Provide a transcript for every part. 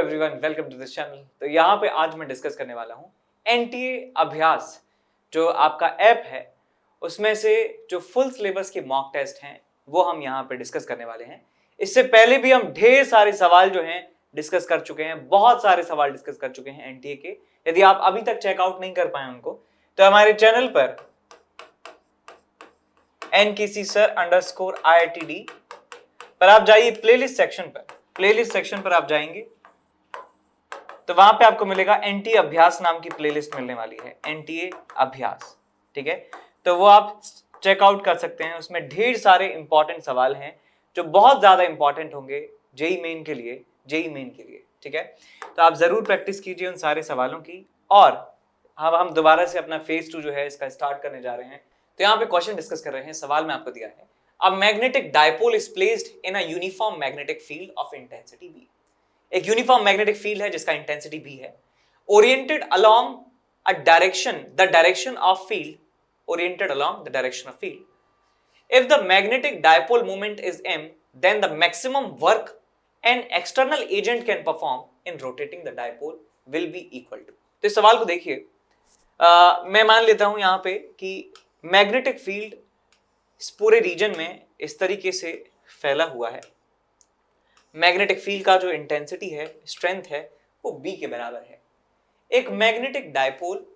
Everyone, welcome to this channel. तो यहाँ पे आज मैं डिस्कस करने वाला हूँ एनटीए अभ्यास जो आपका ऐप है उसमें से जो फुल सिलेबस के मॉक टेस्ट हैं वो हम यहाँ पे डिस्कस करने वाले हैं। इससे पहले भी हम ढेर सारे सवाल जो हैं डिस्कस कर चुके हैं, बहुत सारे सवाल डिस्कस कर चुके हैं एनटीए के। यदि आप अभी तक चेकआउट नहीं कर पाए उनको तो हमारे चैनल पर nkcsir_IITD पर आप जाइए, प्लेलिस्ट सेक्शन पर आप जाएंगे तो वहां पे आपको मिलेगा एनटीए अभ्यास नाम की प्लेलिस्ट मिलने वाली है, एनटीए अभ्यास। ठीक है, तो वो आप चेकआउट कर सकते हैं। उसमें ढेर सारे इंपॉर्टेंट सवाल हैं जो बहुत ज्यादा इंपॉर्टेंट होंगे जेई मेन के लिए। ठीक है, तो आप जरूर प्रैक्टिस कीजिए उन सारे सवालों की। और हम दोबारा से अपना फेज 2 जो है इसका स्टार्ट करने जा रहे हैं। तो यहाँ पे क्वेश्चन डिस्कस कर रहे हैं। सवाल में आपको दिया है, a magnetic dipole is placed in a uniform magnetic field of intensity B. एक यूनिफॉर्म मैग्नेटिक फील्ड है जिसका इंटेंसिटी बी है, oriented along a direction, the direction of field, oriented along the direction of field. If the magnetic dipole moment is m, then the maximum work an external agent can perform in rotating the dipole will be equal to। तो इस सवाल को देखिए, मैं मान लेता हूं यहां पे कि मैग्नेटिक फील्ड इस पूरे रीजन में इस तरीके से फैला हुआ है। मैग्नेटिक फील्ड का जो इंटेंसिटी है, स्ट्रेंथ है, वो बी के बराबर है। एक मैग्नेटिक डायपोल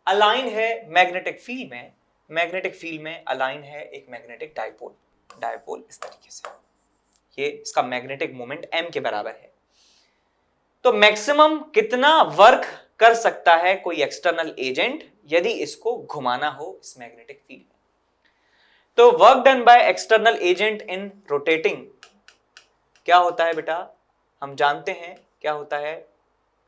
अलाइन है मैग्नेटिक फील्ड में अलाइन है एक मैग्नेटिक डायपोल इस तरीके से। ये इसका मैग्नेटिक मोमेंट m के बराबर है। तो मैक्सिमम कितना वर्क कर सकता है कोई एक्सटर्नल एजेंट यदि इसको घुमाना हो इस मैग्नेटिक फील्ड में? तो work done by external agent in rotating क्या होता है बेटा? हम जानते हैं क्या होता है,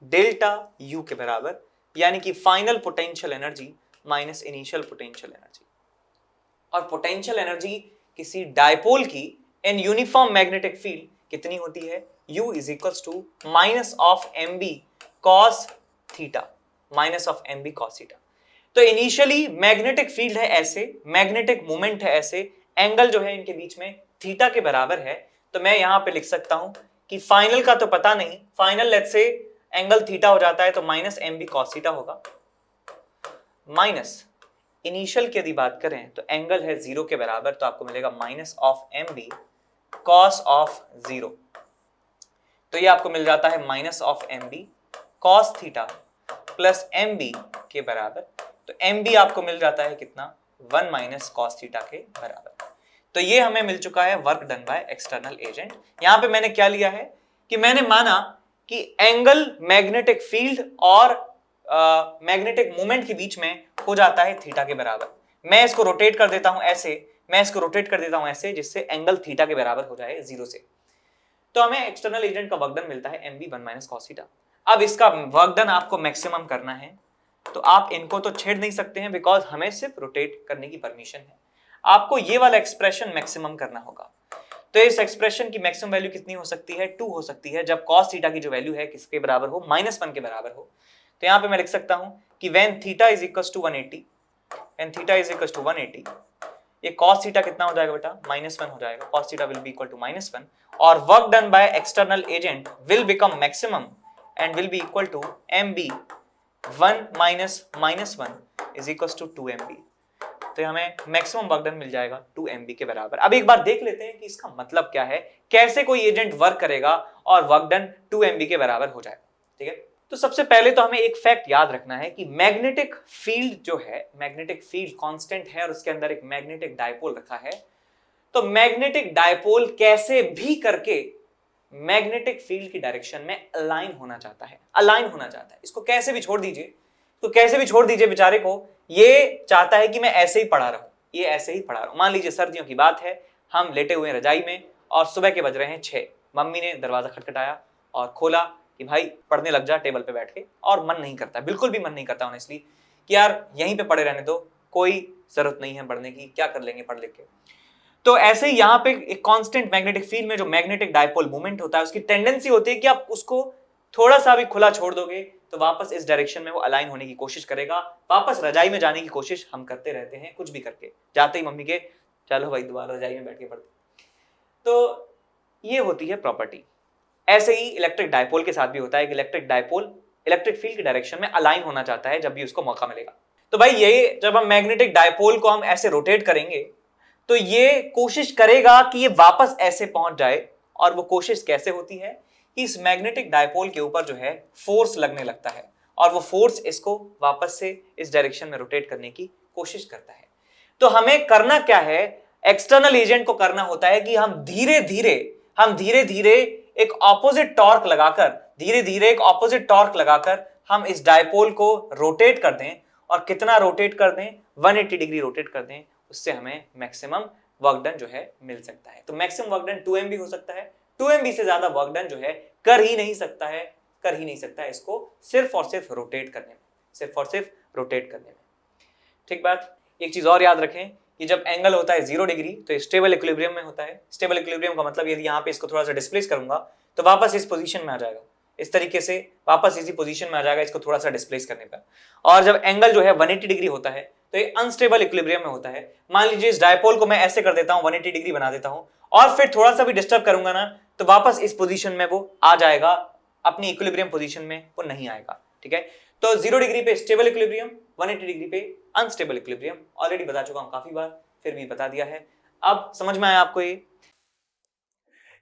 डेल्टा यू के बराबर, यानी कि final potential energy minus initial potential energy. और पोटेंशियल एनर्जी किसी डायपोल की इन यूनिफॉर्म मैग्नेटिक फील्ड कितनी होती है? U is equals to minus of M B cos theta, minus of M B cos theta. तो इनिशियली मैग्नेटिक फील्ड है ऐसे, magnetic moment है ऐसे, एंगल जो है इनके बीच में थीटा के बराबर है। तो मैं यहां पे लिख सकता हूं कि फाइनल का तो पता नहीं, final let's say angle theta हो जाता है तो minus M B cos theta होगा, माइनस इनिशियल की यदि बात करें तो एंगल है 0 के बराबर, तो आपको मिलेगा minus of M B cos of 0। तो ये आपको मिल जाता है minus of M B cos theta plus M B के बराबर। तो एम बी आपको मिल जाता है कितना? 1 माइनस कॉस थीटा के बराबर। तो ये हमें मिल चुका है work done by external agent. यहां पे मैंने क्या लिया है कि मैंने माना कि एंगल मैग्नेटिक फील्ड और मैग्नेटिक मोमेंट के बीच में हो जाता है थीटा के बराबर। मैं इसको रोटेट कर देता हूं ऐसे, जिससे एंगल थीटा के बराबर हो जाए 0 से। तो हमें एक्सटर्नल एजेंट का वर्क डन मिलता है M B 1 minus cos theta. अब इसका वर्क डन आपको मैक्सिमम करना है तो आप इनको तो छेड़ नहीं सकते हैं, बिकॉज हमें सिर्फ रोटेट करने की परमिशन है। आपको ये वाला एक्सप्रेशन मैक्सिमम करना होगा। तो इस एक्सप्रेशन की मैक्सिमम वैल्यू कितनी हो सकती है? 2 हो सकती है, जब cos थीटा की जो वैल्यू है किसके बराबर हो? -1 के बराबर हो। तो यहां पे मैं लिख सकता हूं कि when theta is equals to 180, ये cos थीटा कितना हो जाएगा बेटा? -1 हो जाएगा। cos theta will be equal to -1 और work done by external agent will become maximum and will be equal to mb 1 minus -1 is equals to 2mb। तो हमें मैक्सिमम वर्क डन मिल जाएगा 2mb के बराबर। अब एक बार देख लेते हैं कि इसका मतलब क्या है, कैसे कोई एजेंट वर्क करेगा और वर्क डन 2mb के बराबर हो जाएगा। ठीक है, तो सबसे पहले तो हमें एक फैक्ट याद रखना है कि मैग्नेटिक फील्ड जो है, मैग्नेटिक फील्ड कांस्टेंट है और उसके अंदर एक मैग्नेटिक डायपोल रखा है। तो मैग्नेटिक डायपोल कैसे भी करके मैग्नेटिक फील्ड की डायरेक्शन में अलाइन होना चाहता है, इसको कैसे भी छोड़ दीजिए, बेचारे को। ये चाहता है कि मैं ऐसे ही पढ़ा रहूं, मान लीजिए सर्दियों की बात है, हम लेटे हुए रजाई में और सुबह के बज रहे हैं 6। मम्मी ने दरवाजा खटखटाया और खोला कि भाई पढ़ने लग जा टेबल पे बैठ के, और मन नहीं करता, बिल्कुल भी मन नहीं करता ऑनेस्टली कि यार यहीं पे पढ़े रहने दो, कोई जरूरत नहीं है पढ़ने की, क्या कर लेंगे पढ़ लिख के। तो ऐसे ही यहाँ पे एक कांस्टेंट मैग्नेटिक फील्ड में जो मैग्नेटिक डायपोल मूवमेंट होता है, उसकी टेंडेंसी होती है कि आप उसको थोड़ा सा भी खुला छोड़ दोगे तो वापस इस डायरेक्शन में वो अलाइन होने की कोशिश करेगा। वापस रजाई में जाने की कोशिश हम करते रहते हैं, कुछ भी करके जाते ही मम्मी के चलो भाई दोबारा रजाई में बैठ के पढ़ते। तो ये होती है प्रॉपर्टी। ऐसे ही इलेक्ट्रिक डायपोल के साथ भी होता है कि इलेक्ट्रिक डायपोल इलेक्ट्रिक फील्ड की डायरेक्शन में अलाइन होना चाहता है जब भी उसको मौका मिलेगा। तो भाई ये जब हम मैग्नेटिक डायपोल को हम ऐसे रोटेट करेंगे तो ये कोशिश करेगा कि ये वापस ऐसे पहुंच जाए, और वो कोशिश कैसे होती है कि इस मैग्नेटिक डायपोल के ऊपर जो है फोर्स लगने लगता है और वो फोर्स इसको वापस से इस डायरेक्शन में रोटेट करने की कोशिश करता है। तो हमें करना क्या है, एक्सटर्नल एजेंट को करना होता है कि हम धीरे धीरे एक ऑपोजिट टॉर्क लगाकर हम इस डायपोल को रोटेट कर दें, और कितना रोटेट कर दें, 180 डिग्री रोटेट कर दें, उससे हमें मैक्सिमम वर्क डन जो है मिल सकता है। तो मैक्सिमम वर्क डन 2 MB हो सकता है, 2 MB से ज्यादा वर्क डन जो है कर ही नहीं सकता है इसको सिर्फ और सिर्फ रोटेट करने में, ठीक बात। एक चीज और याद रखें कि जब एंगल होता है 0 डिग्री तो स्टेबल इक्विलिब्रियम में होता है। स्टेबल इक्विलिब्रियम का मतलब यदि यहाँ पे इसको थोड़ा सा डिस्प्लेस करूंगा तो वापस इस पोजीशन में आ जाएगा, इस तरीके से वापस इसी पोजीशन में आ जाएगा इसको थोड़ा सा डिस्प्लेस करने पर। और जब एंगल जो है 180 डिग्री होता है तो ये अनस्टेबल इक्विलिब्रियम में होता है। मान लीजिए इस डायपोल को मैं ऐसे कर देता हूं, 180 डिग्री बना देता हूं, और फिर थोड़ा सा भी डिस्टर्ब करूंगा ना तो वापस इस पोजीशन में वो आ जाएगा, अपनी इक्विलिब्रियम पोजीशन में वो नहीं आएगा, ठीक है। तो 0 डिग्री पे स्टेबल इक्विलिब्रियम, 180 डिग्री पे अनस्टेबल इक्विलिब्रियम। ऑलरेडी बता चुका हूं काफी बार, फिर भी बता दिया है। अब समझ में आया आपको ये?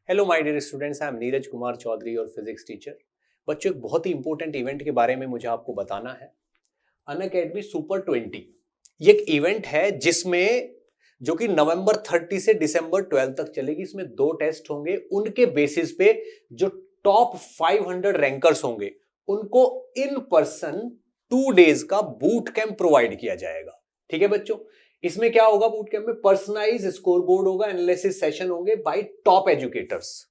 Hello my dear students, I am Neeraj Kumar Chaudhary your physics teacher. बच्चों, एक बहुत ही इंपॉर्टेंट इवेंट के बारे में मुझे आपको बताना है। अनअकैडमी सुपर 20 ये एक इवेंट है जिसमें जो कि नवंबर 30 से दिसंबर 12 तक चलेगी। इसमें 2 टेस्ट होंगे, उनके बेसिस पे जो टॉप 500 रैंकर्स होंगे उनको इन पर्सन 2 डेज का बूट कैंप प्रोवाइड किया जाएगा, ठीक है बच्चों। इसमें क्या होगा, बूट कैंप में पर्सनलाइज स्कोरबोर्ड होगा, एनालिसिस सेशन होंगे बाय टॉप एजुकेटर्स,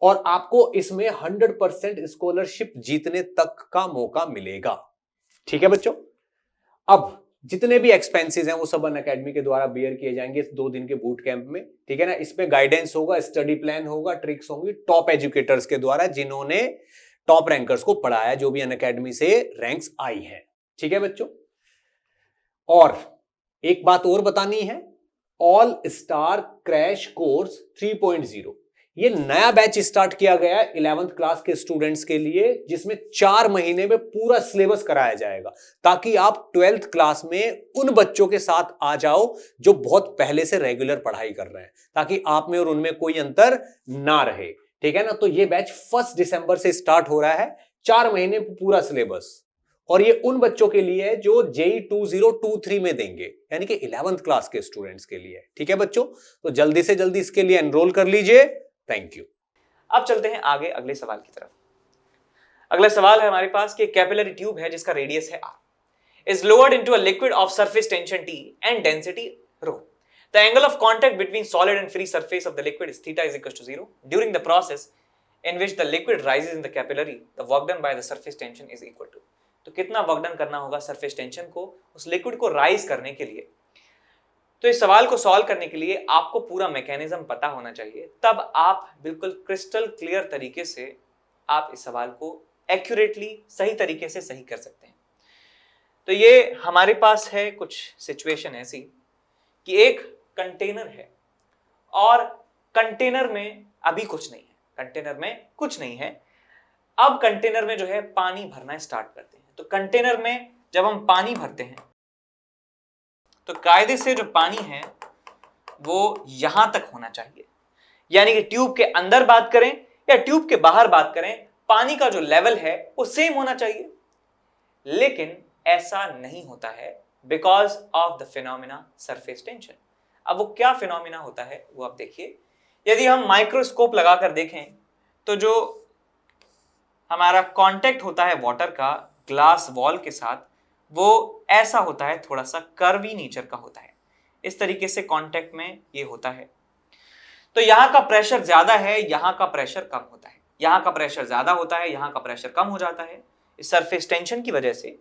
और आपको इसमें 100% स्कॉलरशिप जीतने तक का मौका मिलेगा, ठीक है बच्चों। अब जितने भी एक्सपेंसेस हैं वो सब अनअकैडमी के द्वारा बियर किए जाएंगे इस 2 दिन के बूट कैंप में, ठीक है ना। इसमें गाइडेंस होगा, स्टडी प्लान होगा, ट्रिक्स होंगी टॉप एजुकेटर्स के द्वारा जिन्होंने टॉप रैंकर्स को पढ़ाया, जो भी अनअकैडमी से रैंक्स आई है, ठीक है बच्चों। और एक बात और बतानी है, ऑल स्टार क्रैश कोर्स 3.0 ये नया बैच स्टार्ट किया गया है 11th क्लास के स्टूडेंट्स के लिए, जिसमें 4 महीने में पूरा सिलेबस कराया जाएगा ताकि आप 12th क्लास में उन बच्चों के साथ आ जाओ जो बहुत पहले से रेगुलर पढ़ाई कर रहे हैं, ताकि आप में और उनमें कोई अंतर ना रहे, ठीक है ना। तो ये बैच 1 दिसंबर से स्टार्ट हो रहा है, 4 महीने पूरा सिलेबस, और ये उन बच्चों के लिए है जो JEE 2023 में देंगे, यानी कि 11th क्लास के स्टूडेंट्स के लिए, ठीक है बच्चों। तो जल्दी से जल्दी इसके लिए एनरोल कर लीजिए। Thank you. अब चलते हैं आगे अगले सवाल की तरफ। अगला सवाल है हमारे पास कि कैपिलरी ट्यूब है जिसका रेडियस है r, is lowered into a liquid of surface tension T and density rho. The angle of contact between solid and free surface of the liquid is theta is equal to 0. During the process in which the liquid rises in the capillary, the work done by the surface tension is equal to. तो कितना work done करना होगा surface tension को उस liquid को rise करने के लिए। तो इस सवाल को सॉल्व करने के लिए आपको पूरा मैकेनिज्म पता होना चाहिए, तब आप बिल्कुल क्रिस्टल क्लियर तरीके से आप इस सवाल को एक्यूरेटली सही तरीके से सही कर सकते हैं। तो ये हमारे पास है कुछ सिचुएशन ऐसी कि एक कंटेनर है और कंटेनर में अभी कुछ नहीं है, अब कंटेनर में जो है पानी भरना स्टार्ट करते हैं। तो कंटेनर में जब हम पानी भरते हैं तो कायदे से जो पानी है वो यहां तक होना चाहिए, यानी कि ट्यूब के अंदर बात करें या ट्यूब के बाहर बात करें, पानी का जो लेवल है वो सेम होना चाहिए। लेकिन ऐसा नहीं होता है because of the phenomena surface tension. अब वो क्या फिनोमिना होता है वो आप देखिए। यदि हम माइक्रोस्कोप लगाकर देखें तो जो हमारा कांटेक्ट होता है वाटर का ग्लास वॉल के साथ, वो ऐसा होता है, थोड़ा सा कर्वी नेचर का होता है, इस तरीके से कांटेक्ट में ये होता है। तो यहाँ का प्रेशर ज्यादा है, यहाँ का प्रेशर कम होता है, यहाँ का प्रेशर ज्यादा होता है, यहाँ का प्रेशर कम हो जाता है इस सरफेस टेंशन की वजह से।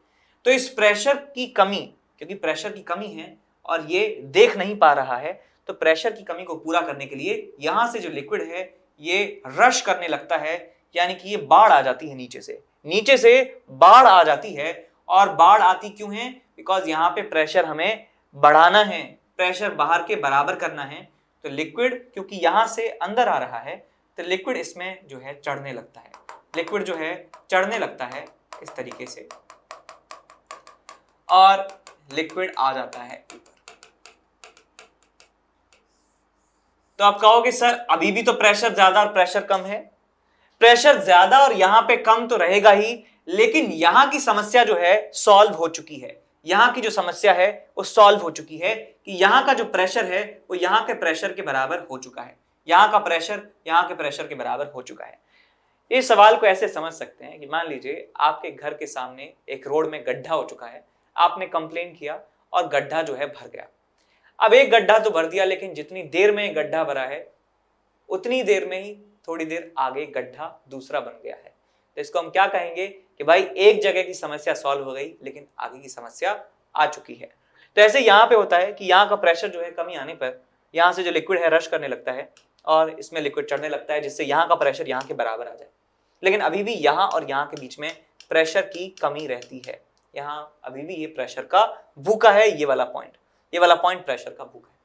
तो इस प्रेशर की कमी, क्योंकि प्रेशर की कमी है और ये देख नहीं पा रहा है, तो प्रेशर की कमी को पूरा करने के लिए यहां से जो लिक्विड है ये रश करने लगता है, यानी कि ये बाढ़ आ जाती है नीचे से बाढ़ आ जाती है। और बाढ़ आती क्यों है? बिकॉज यहाँ पे प्रेशर हमें बढ़ाना है, प्रेशर बाहर के बराबर करना है। तो लिक्विड क्योंकि यहां से अंदर आ रहा है तो लिक्विड इसमें जो है चढ़ने लगता है, लिक्विड जो है चढ़ने लगता है इस तरीके से और लिक्विड आ जाता है ऊपर। तो आप कहोगे सर अभी भी तो प्रेशर ज्यादा और प्रेशर कम है। प्रेशर ज्यादा और यहां पे कम तो रहेगा ही, लेकिन यहां की समस्या जो है सॉल्व हो चुकी है। यहां की जो समस्या है वो सॉल्व हो चुकी है कि यहां का जो प्रेशर है वो यहां के प्रेशर के बराबर हो चुका है, यहां का प्रेशर यहां के प्रेशर के बराबर हो चुका है। इस सवाल को ऐसे समझ सकते हैं कि मान लीजिए आपके घर के सामने एक रोड में गड्ढा हो चुका है, आपने कंप्लेन किया और गड्ढा जो है भर गया। अब एक गड्ढा तो भर दिया, लेकिन जितनी देर में गड्ढा भरा है उतनी देर में ही थोड़ी देर आगे गड्ढा दूसरा बन गया है। तो इसको हम क्या कहेंगे कि भाई एक जगह की समस्या सॉल्व हो गई लेकिन आगे की समस्या आ चुकी है। तो ऐसे यहां पे होता है कि यहां का प्रेशर जो है कमी आने पर यहां से जो लिक्विड है रश करने लगता है और इसमें लिक्विड चढ़ने लगता है, जिससे यहां का प्रेशर यहां के बराबर आ जाए। लेकिन अभी भी यहां और यहां के बीच में प्रेशर की कमी रहती है, यहां अभी भी ये प्रेशर का भूखा है, ये वाला पॉइंट प्रेशर का भूखा है।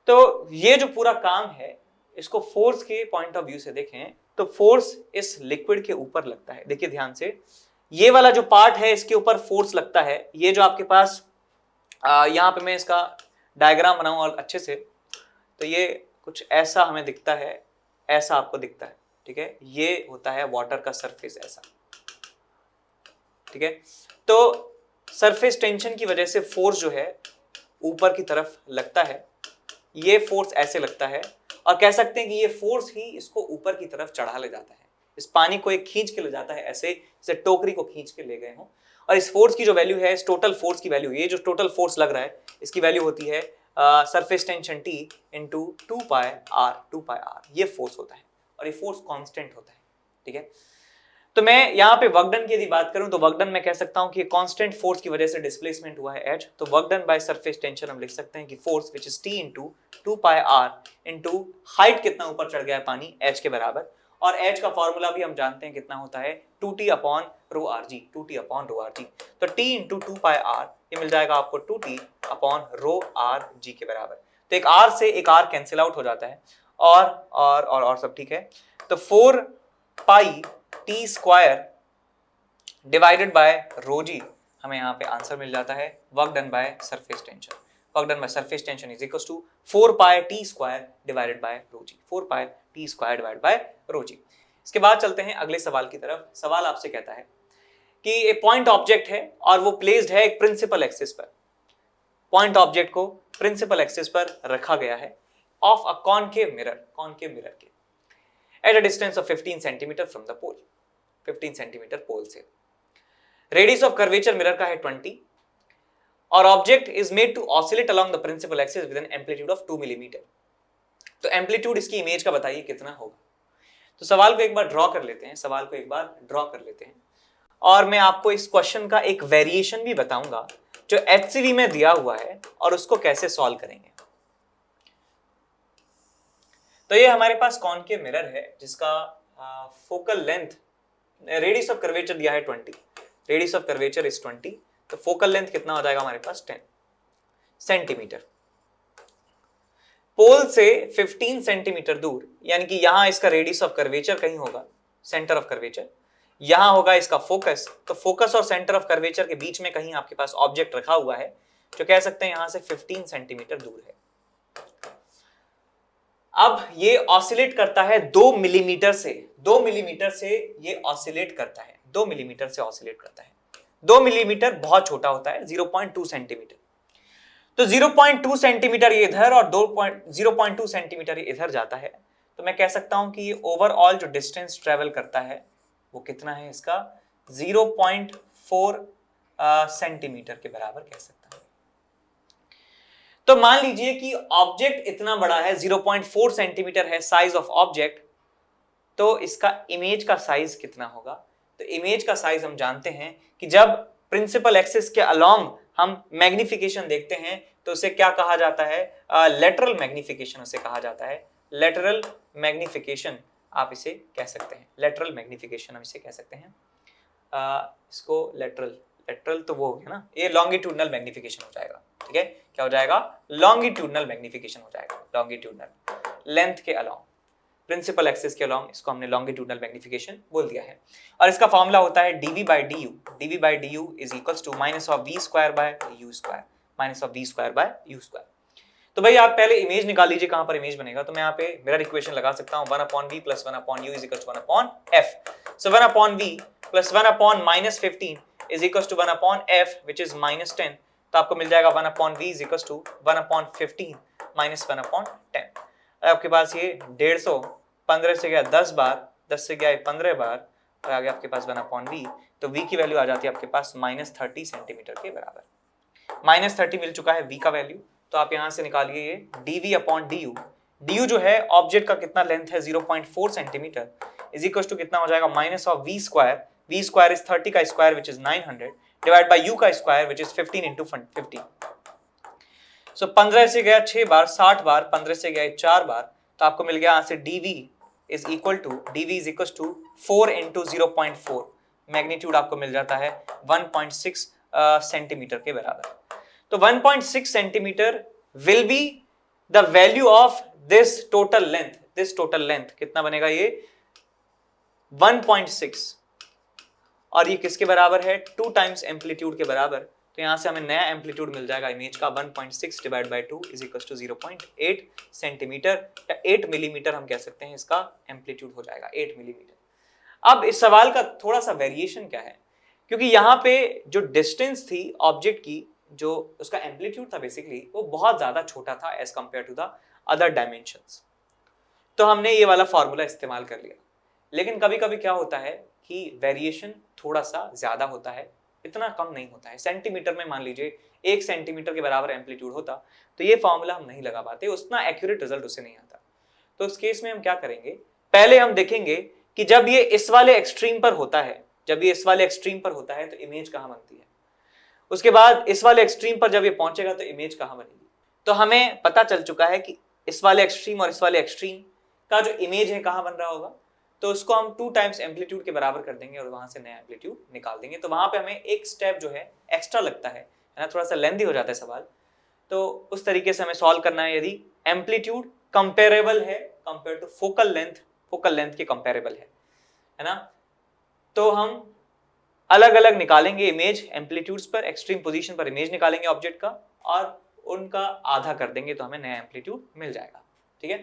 तो ये जो पूरा काम है इसको फोर्स के पॉइंट ऑफ व्यू से देखें तो फोर्स इस लिक्विड के ऊपर लगता है। देखिए ध्यान से, ये वाला जो पार्ट है इसके ऊपर फोर्स लगता है। ये जो आपके पास यहां पे मैं इसका डायग्राम बनाऊं और अच्छे से, तो ये कुछ ऐसा हमें दिखता है, ऐसा आपको दिखता है, ठीक है। ये होता है वाटर का सरफेस ऐसा, ठीक है। तो सरफेस टेंशन की वजह से फोर्स जो है ऊपर की तरफ लगता है, ये फोर्स ऐसे लगता है और कह सकते हैं कि ये फोर्स ही इसको ऊपर की तरफ चढ़ा ले जाता है। इस पानी को एक खींच के ले जाता है, ऐसे जैसे टोकरी को खींच के ले गए हों। और इस फोर्स की जो वैल्यू है, इस टोटल फोर्स की वैल्यू, ये जो टोटल फोर्स लग रहा है इसकी वैल्यू होती है surface tension T into 2πr। ये फोर्स होता है और ये फोर्स कांस्टेंट होता है, ठीक है। तो मैं यहाँ पे वर्क डन की यदि बात करूं तो वर्क डन मैं कह सकता हूं कि कांस्टेंट फोर्स की वजह से डिस्प्लेसमेंट हुआ है h। तो work done by surface tension हम लिख सकते हैं कि force which is T into 2πr into height कितना ऊपर चढ़ गया है पानी, h के बराबर। और h का फॉर्मूला भी हम जानते हैं कितना होता है, 2t upon rho R G, 2t upon rho R G. तो t इंटू 2πr ये मिल जाएगा आपको 2t upon rho R G के बराबर। तो एक r से एक r कैंसिल आउट हो जाता है और सब ठीक है। तो 4 pi T square divided by rho g हमें यहाँ पे आंसर मिल जाता है work done by surface tension. Work done by surface tension is equal to 4 pi T square divided by rho g, 4 pi T square divided by rho g. इसके बाद चलते हैं अगले सवाल की तरफ। सवाल आपसे कहता है कि एक पॉइंट ऑब्जेक्ट है और वो प्लेस्ड है एक प्रिंसिपल एक्सिस पर। पॉइंट ऑब्जेक्ट को प्रिंसिपल एक्सिस पर रखा गया है ऑफ अ कॉनकेव मिरर के at a distance of 15 centimeter from the pole, 15 centimeter pole से। रेडियस ऑफ कर्वेचर मिरर का है 20 और object is made to oscillate along the principal axis with an amplitude of 2 millimetre. तो amplitude इसकी image का बताइए कितना होगा। तो सवाल को एक बार ड्रॉ कर लेते हैं, और मैं आपको इस क्वेश्चन का एक वेरिएशन भी बताऊंगा जो HCV में दिया हुआ है और उसको कैसे सॉल्व करेंगे। तो ये हमारे पास कॉनकेव मिरर है जिसका focal length, radius of curvature दिया है 20, रेडियस ऑफ कर्वेचर इज 20, तो फोकल लेंथ कितना हो जाएगा हमारे पास 10 सेंटीमीटर। पोल से 15 सेंटीमीटर दूर, यानी कि यहां इसका रेडियस ऑफ कर्वेचर कहीं होगा, सेंटर ऑफ कर्वेचर, यहां होगा इसका फोकस। तो फोकस और सेंटर ऑफ कर्वेचर के बीच में कहीं आपके पास ऑब्जेक्ट रखा हुआ है जो कह सकते हैं यहां से 15 सेंटीमीटर दूर है। अब ये ऑसिलेट करता है 2 मिलीमीटर से ये ऑसिलेट करता है, 2 मिलीमीटर से ऑसिलेट करता है। 2 मिलीमीटर बहुत छोटा होता है, 0.2 सेंटीमीटर। तो 0.2 सेंटीमीटर ये इधर और 0.2 सेंटीमीटर ये इधर जाता है। तो मैं कह सकता हूं कि ये ओवरऑल जो डिस्टेंस ट्रेवल करता है वो कितना है, इसका 0.4 सेंटीमीटर के बराबर कह सकता हूं। तो मान लीजिए कि ऑब्जेक्ट इतना बड़ा है, 0.4 सेंटीमीटर है साइज ऑफ ऑब्जेक्ट, तो इसका इमेज का साइज कितना होगा। तो इमेज का साइज हम जानते हैं कि जब प्रिंसिपल एक्सिस के अलोंग हम मैग्निफिकेशन देखते हैं तो उसे क्या कहा जाता है, लेटरल मैग्निफिकेशन उसे कहा जाता है। लेटरल मैग्निफिकेशन आप इसे कह सकते हैं, लेटरल मैग्निफिकेशन हम इसे कह सकते हैं। इसको लेटरल तो वो हो गया ना, ये लॉन्गिट्यूडनल मैग्निफिकेशन हो जाएगा, ठीक है। क्या हो जाएगा, लॉन्गिट्यूडनल मैग्निफिकेशन हो जाएगा, लॉन्गिट्यूडनल लेंथ के अलोंग। प्रिंसिपल एक्सिस के अलॉन्ग, इसको हमने लॉन्गिट्यूडनल मैग्निफिकेशन बोल दिया है। और इसका फॉर्मूला होता है dv by du is equals to minus of v square by u square, minus of v square by u square. तो भाई आप पहले इमेज निकाल लीजिए, कहां पर इमेज बनेगा। तो मैं यहाँ पे मिरर इक्वेशन लगा सकता हूँ 1/v plus 1/u is equals to 1/f। So 1/v plus 1/-15 is equals to 1/f which is -10। तो आपको मिल जाएगा 1/v is equals to 1/15 minus 1/10। आपके पास ये 150, 15 से गया 10 बार, 10 से गया 15 बार, और आगे आपके पास 1/v। तो v की वैल्यू आ जाती है आपके पास -30 सेंटीमीटर के बराबर। -30 मिल चुका है v का वैल्यू। तो आप यहां से निकालिए ये dv/du। du जो है ऑब्जेक्ट का कितना लेंथ है 0.4 सेंटीमीटर इज इक्वल टू कितना हो जाएगा minus of v square. v square is 30 का square which is 900 divide by u का स्क्वायर विच इज 15 इंटू 50। सो 15 से गया 6 बार, 60 बार, 15 से गया 4 बार, तो आपको मिल गया यहाँ से dv is equal to 4 into 0.4। Magnitude आपको मिल जाता है 1.6 सेंटीमीटर के बराबर। तो 1.6 centimetre will be the value of this total length. This total length कितना बनेगा ये 1.6, और ये किसके बराबर है 2 टाइम्स एम्पलीट्यूड के बराबर। तो यहां से हमें नया एम्पलीट्यूड मिल जाएगा इमेज का 1.6 divide by 2 is equal to 0.8 centimetre या 8 मिलीमीटर हम कह सकते हैं, इसका एम्पलीट्यूड हो जाएगा 8 मिलीमीटर। अब इस सवाल का थोड़ा सा वेरिएशन क्या है, क्योंकि यहाँ पे जो डिस्टेंस थी ऑब्जेक्ट की, जो उसका एम्पलीट्यूड था बेसिकली, वो बहुत ज्यादा छोटा था as compare to the other dimensions. तो हमने ये वाला फॉर्मूला इस्तेमाल कर लिया। लेकिन कभी कभी क्या होता है कि वेरिएशन थोड़ा सा ज्यादा होता है, इतना कम नहीं होता है। सेंटीमीटर में मान लीजिए 1 सेंटीमीटर के बराबर एम्पलीट्यूड होता तो ये फॉर्मूला हम नहीं लगा पाते, उतना एक्यूरेट रिजल्ट उससे नहीं आता। तो उस केस में हम क्या करेंगे, पहले हम देखेंगे कि जब ये इस वाले एक्सट्रीम पर होता है, जब ये इस वाले एक्सट्रीम पर होता है तो इमेज कहाँ बनती है। उसके बाद इस वाले एक्सट्रीम पर जब ये पहुंचेगा तो इमेज कहाँ बनेगी। तो हमें पता चल चुका है कि इस वाले एक्सट्रीम और इस वाले एक्सट्रीम का जो इमेज है कहाँ बन रहा होगा। तो उसको हम 2 टाइम्स एम्पलीट्यूड के बराबर कर देंगे और वहां से नया एम्पलीट्यूड निकाल देंगे। तो वहां पे हमें एक स्टेप जो है एक्स्ट्रा लगता है ना, थोड़ा सा लेंथी हो जाता है सवाल। तो उस तरीके से हमें सॉल्व करना है यदि एम्पलीट्यूड कंपेरेबल है कंपेयर टू फोकल लेंथ के कंपेरेबल है ना। तो हम अलग अलग निकालेंगे इमेज एम्पलीट्यूड्स पर, एक्सट्रीम पोजीशन पर इमेज निकालेंगे ऑब्जेक्ट का और उनका आधा कर देंगे तो हमें नया एम्पलीट्यूड मिल जाएगा। ठीक है।